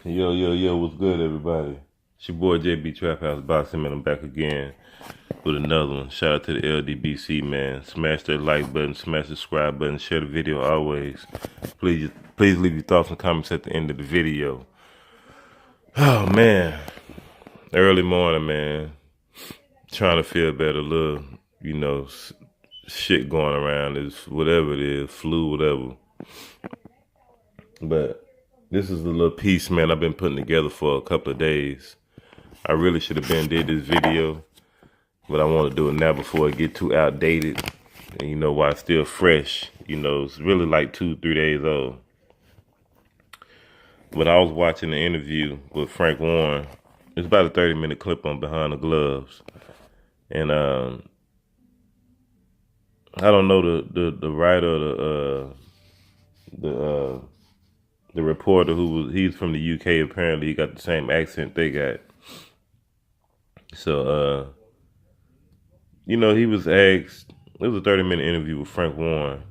Yo, what's good, everybody? It's your boy JB Trap House Boxing, man. I'm back again with another one. Shout out to the LDBC, man. Smash that like button, smash the subscribe button, share the video always. Please leave your thoughts and comments at the end of the video. Oh, man. Early morning, man. Trying to feel better. Little, shit going around. Is whatever it is, flu, whatever. But this is a little piece, man, I've been putting together for a couple of days. I really should have did this video, but I want to do it now before it get too outdated. And while it's still fresh, it's really like 2-3 days old. But I was watching the interview with Frank Warren. It's about a 30-minute clip on Behind the Gloves. And I don't know the writer, the reporter he's from the UK. Apparently he got the same accent they got. So, he was asked, it was a 30-minute interview with Frank Warren.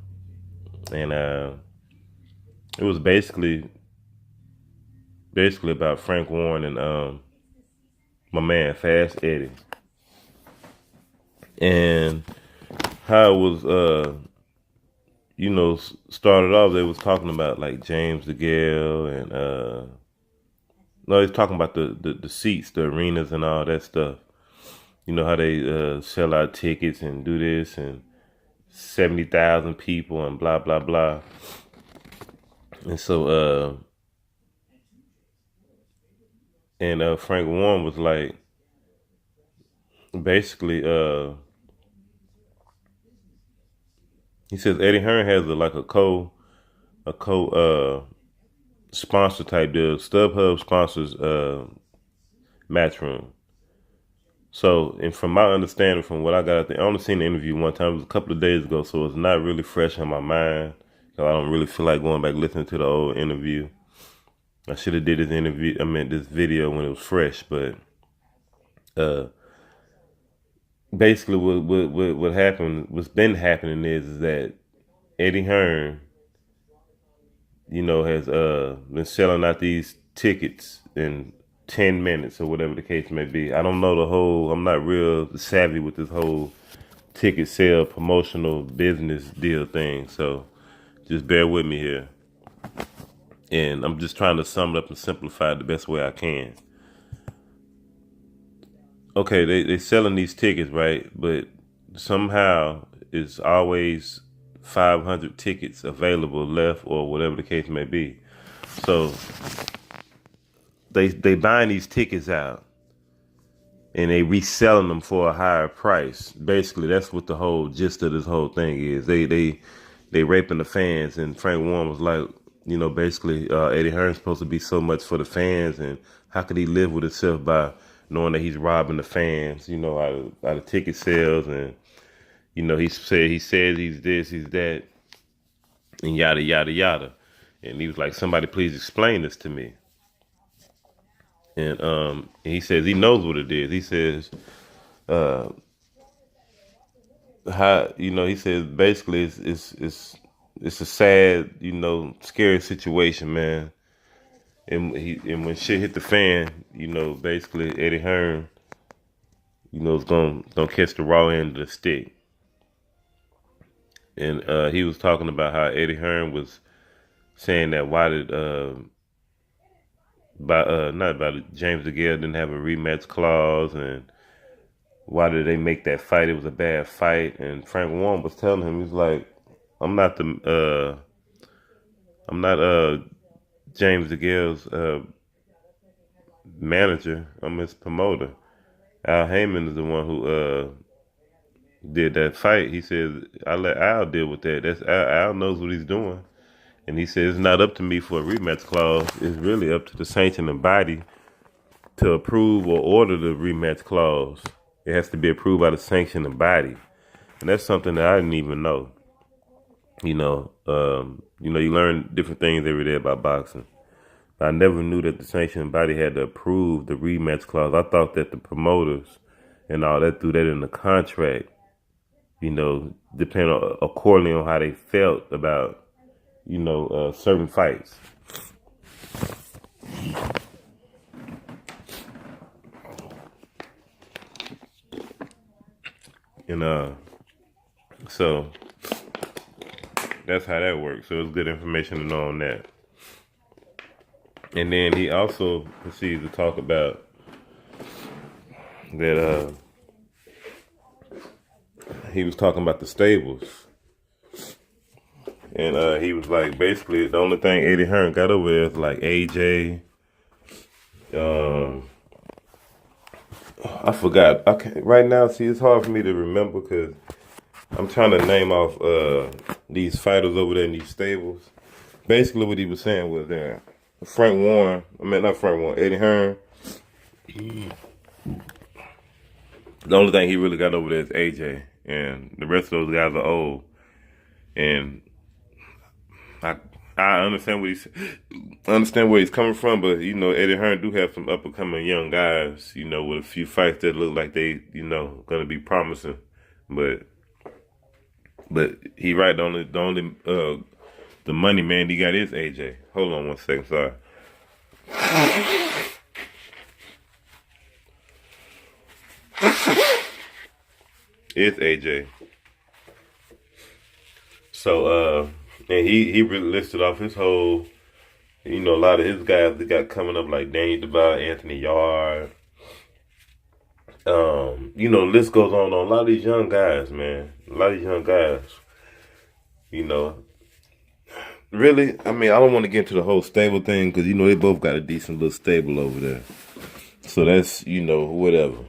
And it was basically about Frank Warren and my man, Fast Eddie. And how it was, started off, they was talking about like James DeGale and, no, he's talking about the seats, the arenas and all that stuff. You know how they sell out tickets and do this and 70,000 people and blah, blah, blah. And so, Frank Warren was like, basically, he says Eddie Hearn has a sponsor type deal. StubHub sponsors Matchroom. So, and from my understanding, from what I got, I only seen the interview one time. It was a couple of days ago, so it's not really fresh on my mind. So I don't really feel like going back listening to the old interview. I should have did this video when it was fresh, but basically what happened, what's been happening is that Eddie Hearn, has been selling out these tickets in 10 minutes or whatever the case may be. I don't know I'm not real savvy with this whole ticket sale promotional business deal thing. So just bear with me here. And I'm just trying to sum it up and simplify it the best way I can. Okay, they selling these tickets, right? But somehow it's always 500 tickets available left or whatever the case may be. So they buying these tickets out and they reselling them for a higher price. Basically, that's what the whole gist of this whole thing is. They raping the fans, and Frank Warren was like, basically Eddie Hearn's supposed to be so much for the fans, and how could he live with himself by knowing that he's robbing the fans, out of ticket sales, and he says he's this, he's that, and yada yada yada. And he was like, somebody please explain this to me. And he says he knows what it is. He says, he says basically it's a sad, scary situation, man. And when shit hit the fan, basically Eddie Hearn, is gonna catch the raw end of the stick. And he was talking about how Eddie Hearn was saying that why did James DeGale didn't have a rematch clause, and why did they make that fight? It was a bad fight. And Frank Warren was telling him, he's like, I'm not James DeGale's manager. I'm his promoter. Al Heyman is the one who did that fight. He says, I let Al deal with that. That's Al knows what he's doing. And he says, it's not up to me for a rematch clause. It's really up to the sanctioning body to approve or order the rematch clause. It has to be approved by the sanctioning body. And that's something that I didn't even know. You learn different things every day about boxing. I never knew that the sanctioning body had to approve the rematch clause. I thought that the promoters and all that threw that in the contract, depending on, accordingly on how they felt about, certain fights. And so that's how that works. So it's good information to know on that. And then he also proceeds to talk about that he was talking about the stables. And he was like, basically, the only thing Eddie Hearn got over there is like AJ. I forgot. I can't, right now, see, it's hard for me to remember because I'm trying to name off these fighters over there in these stables. Basically, what he was saying was that Eddie Hearn. The only thing he really got over there is AJ, and the rest of those guys are old. And I understand understand where he's coming from, but you know, Eddie Hearn do have some up and coming young guys, you know, with a few fights that look like they, you know, gonna be promising. But he right, the money man he got is AJ. Hold on one second, sorry. It's AJ. So and he really listed off his whole, you know, a lot of his guys that got coming up like Daniel Duval, Anthony Yard. You know, the list goes on. A lot of these young guys, man. A lot of these young guys. You know, really, I mean, I don't want to get into the whole stable thing because, you know, they both got a decent little stable over there. So that's, you know, whatever.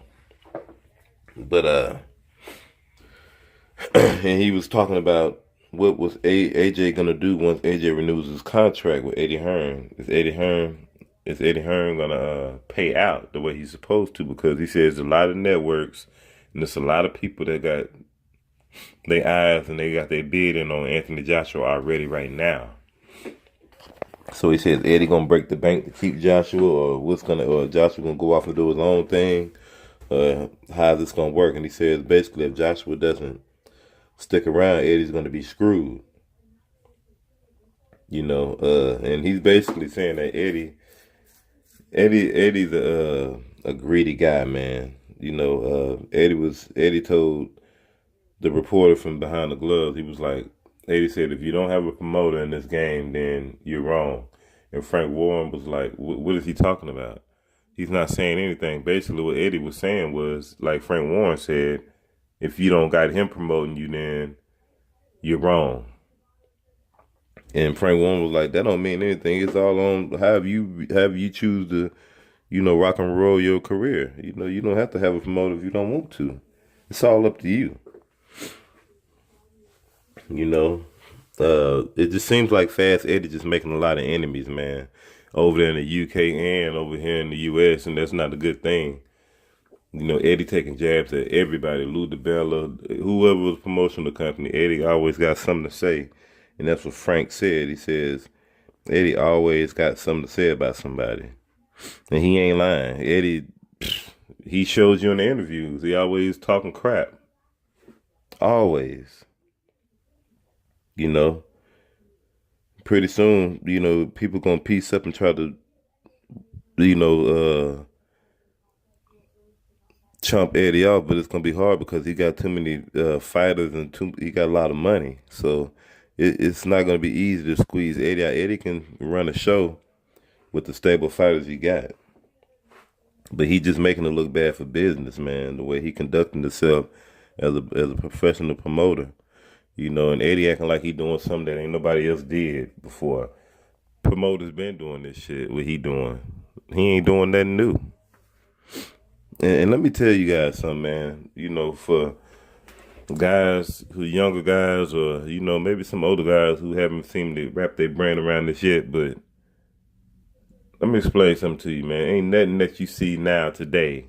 But, and he was talking about what was AJ gonna do once AJ renews his contract with Eddie Hearn. Is Eddie Hearn gonna pay out the way he's supposed to? Because he says a lot of networks and there's a lot of people that got their eyes and they got their bid in on Anthony Joshua already right now. So he says Eddie gonna break the bank to keep Joshua, or Joshua gonna go off and do his own thing. How's this gonna work? And he says basically if Joshua doesn't stick around, Eddie's gonna be screwed. You know, and he's basically saying that Eddie's a greedy guy, man. You know, Eddie told the reporter from behind the gloves, he was like, Eddie said, if you don't have a promoter in this game, then you're wrong. And Frank Warren was like, what is he talking about? He's not saying anything. Basically, what Eddie was saying was, like Frank Warren said, if you don't got him promoting you, then you're wrong. And Frank Warren was like, that don't mean anything. It's all on how you choose to, you know, rock and roll your career. You know, you don't have to have a promoter if you don't want to. It's all up to you. You know, it just seems like Fast Eddie just making a lot of enemies, man, over there in the UK and over here in the US, and that's not a good thing. You know, Eddie taking jabs at everybody, Lou DiBella, whoever was promoting the company. Eddie always got something to say, and that's what Frank said. He says Eddie always got something to say about somebody, and he ain't lying. Eddie, he shows you in the interviews. He always talking crap, always. You know, pretty soon, you know, people gonna piece up and try to, you know, chump Eddie off, but it's gonna be hard because he got too many fighters and he got a lot of money. So it's not gonna be easy to squeeze Eddie out. Eddie can run a show with the stable fighters he got, but he just making it look bad for business, man. The way he conducting himself as a professional promoter. You know, and Eddie acting like he doing something that ain't nobody else did before. Promoters been doing this shit. What he doing? He ain't doing nothing new. And let me tell you guys something, man. You know, for guys who younger guys, or you know, maybe some older guys who haven't seemed to wrap their brain around this yet, but let me explain something to you, man. Ain't nothing that you see now today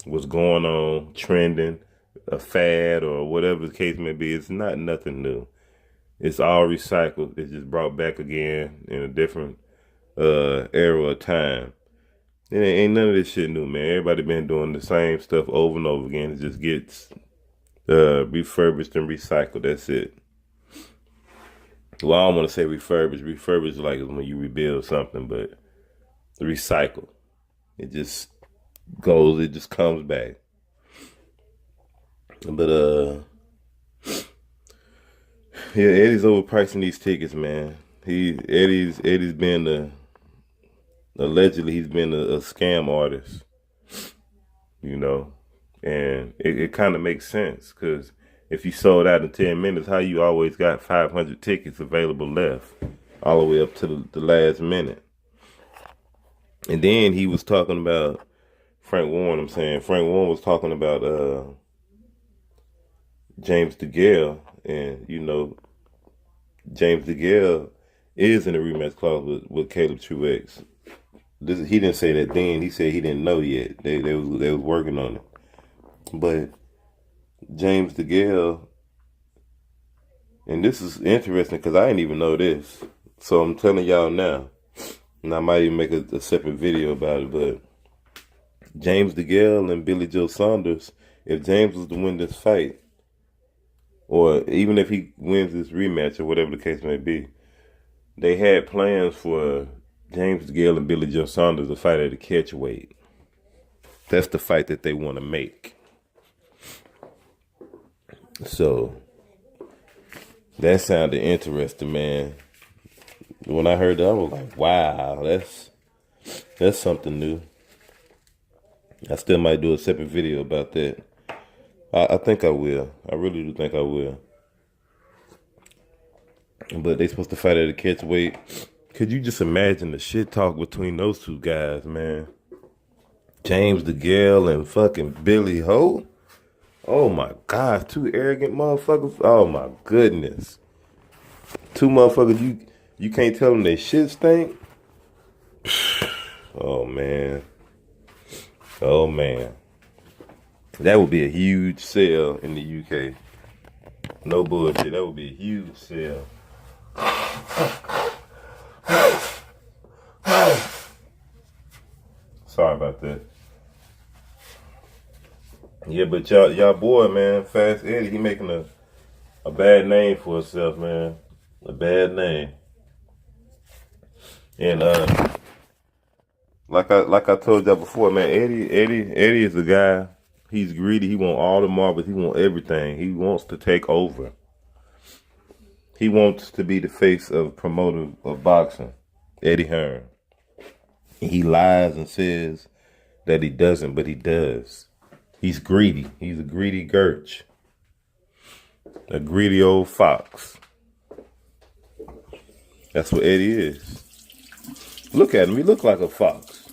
what's going on, trending, a fad or whatever the case may be. It's not nothing new. It's all recycled. It's just brought back again in a different era of time. It ain't none of this shit new, man. Everybody been doing the same stuff over and over again. It just gets refurbished and recycled. That's it. Well, I don't want to say refurbished. Refurbished like when you rebuild something, but recycle. It just comes back. But yeah, Eddie's overpricing these tickets, man. Eddie's been allegedly he's been a scam artist, you know, and it kind of makes sense because if you sold out in 10 minutes, how you always got 500 tickets available left, all the way up to the last minute. And then he was talking about Frank Warren. I'm saying Frank Warren was talking about James DeGale, and James DeGale is in a rematch clause with Caleb Truex. He didn't say that then. He said he didn't know yet. They was working on it. But James DeGale, and this is interesting because I didn't even know this. So I'm telling y'all now, and I might even make a separate video about it. But James DeGale and Billy Joe Saunders, if James was to win this fight, or even if he wins this rematch or whatever the case may be, they had plans for James DeGale and Billy Joe Saunders to fight at a catch weight. That's the fight that they want to make. So that sounded interesting, man. When I heard that, I was like, wow, that's something new. I still might do a separate video about that. I think I will. I really do think I will. But they supposed to fight at a catch weight. Could you just imagine the shit talk between those two guys, man? James DeGale and fucking Billy Ho? Oh my God, two arrogant motherfuckers. Oh my goodness. Two motherfuckers you can't tell them they shit stink. Oh man. Oh man. That would be a huge sale in the UK. No bullshit. That would be a huge sale. Sorry about that. Yeah, but y'all boy, man, Fast Eddie, he making a bad name for himself, man. A bad name. And like I told y'all before, man, Eddie is a guy. He's greedy. He want all the marbles. He want everything. He wants to take over. He wants to be the face of promoter of boxing, Eddie Hearn. He lies and says that he doesn't, but he does. He's greedy. He's a greedy Gurch. A greedy old fox. That's what Eddie is. Look at him. He look like a fox.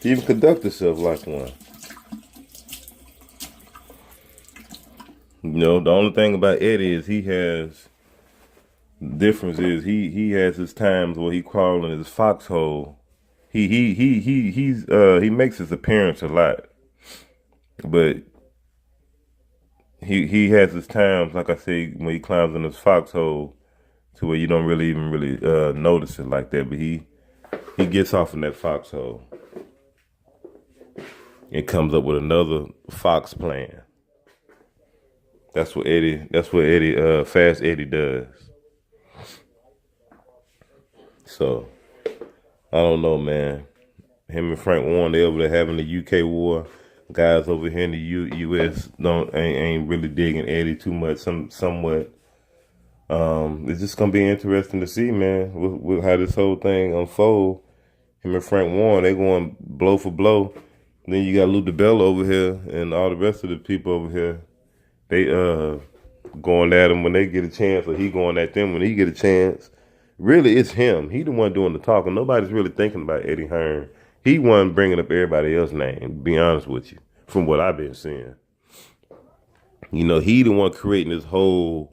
He even conduct himself like one. You know, the only thing about Eddie is he has his times where he crawl in his foxhole. He makes his appearance a lot. But he has his times, like I say, when he climbs in his foxhole to where you don't really notice it like that. But he gets off in that foxhole and comes up with another fox plan. That's what Fast Eddie does. So I don't know, man. Him and Frank Warren, they over there having the UK war. Guys over here in the US ain't really digging Eddie too much. Somewhat. It's just gonna be interesting to see, man, with how this whole thing unfold. Him and Frank Warren, they going blow for blow. Then you got Lou DiBella over here and all the rest of the people over here. They going at him when they get a chance, or he going at them when he get a chance. Really, it's him. He the one doing the talking. Nobody's really thinking about Eddie Hearn. He wasn't bringing up everybody else's name, to be honest with you, from what I've been seeing. You know, he the one creating this whole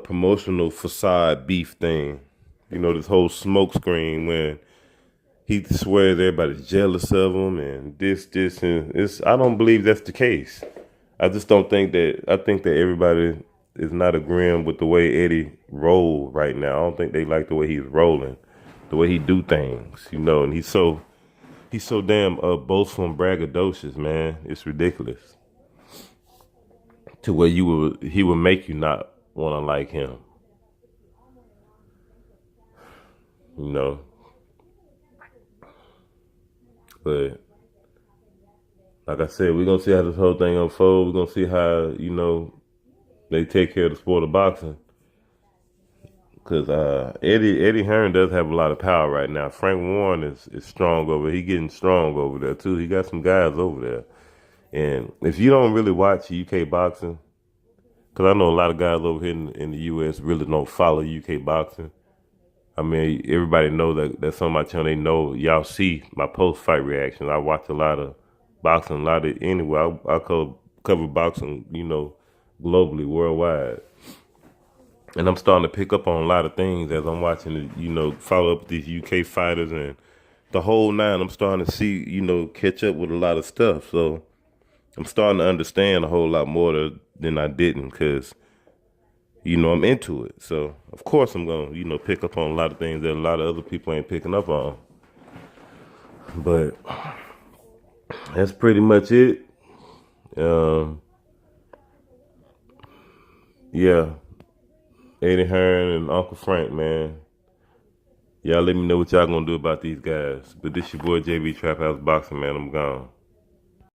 promotional facade beef thing. You know, this whole smoke screen when he swears everybody's jealous of him and this, and it's. I don't believe that's the case. I just don't think that. I think that everybody is not agreeing with the way Eddie roll right now. I don't think they like the way he's rolling, the way he do things, you know. And he's so damn boastful and braggadocious, man. It's ridiculous. To where he would make you not want to like him, you know. But like I said, we're gonna see how this whole thing unfolds. We're gonna see how, they take care of the sport of boxing. Cause Eddie Hearn does have a lot of power right now. Frank Warren is strong over. He getting strong over there too. He got some guys over there. And if you don't really watch UK boxing, cause I know a lot of guys over here in the US really don't follow UK boxing. I mean, everybody know that's on my channel. They know y'all see my post fight reactions. I watch a lot of boxing, a lot of anyway. I cover boxing, globally, worldwide. And I'm starting to pick up on a lot of things as I'm watching the, follow up with these UK fighters and the whole nine. I'm starting to see, catch up with a lot of stuff. So I'm starting to understand a whole lot more than I didn't, because, I'm into it. So of course I'm gonna, pick up on a lot of things that a lot of other people ain't picking up on. But that's pretty much it. Yeah. Eddie Hearn and Uncle Frank, man. Y'all let me know what y'all gonna do about these guys. But this your boy JB Trap House Boxing, man. I'm gone.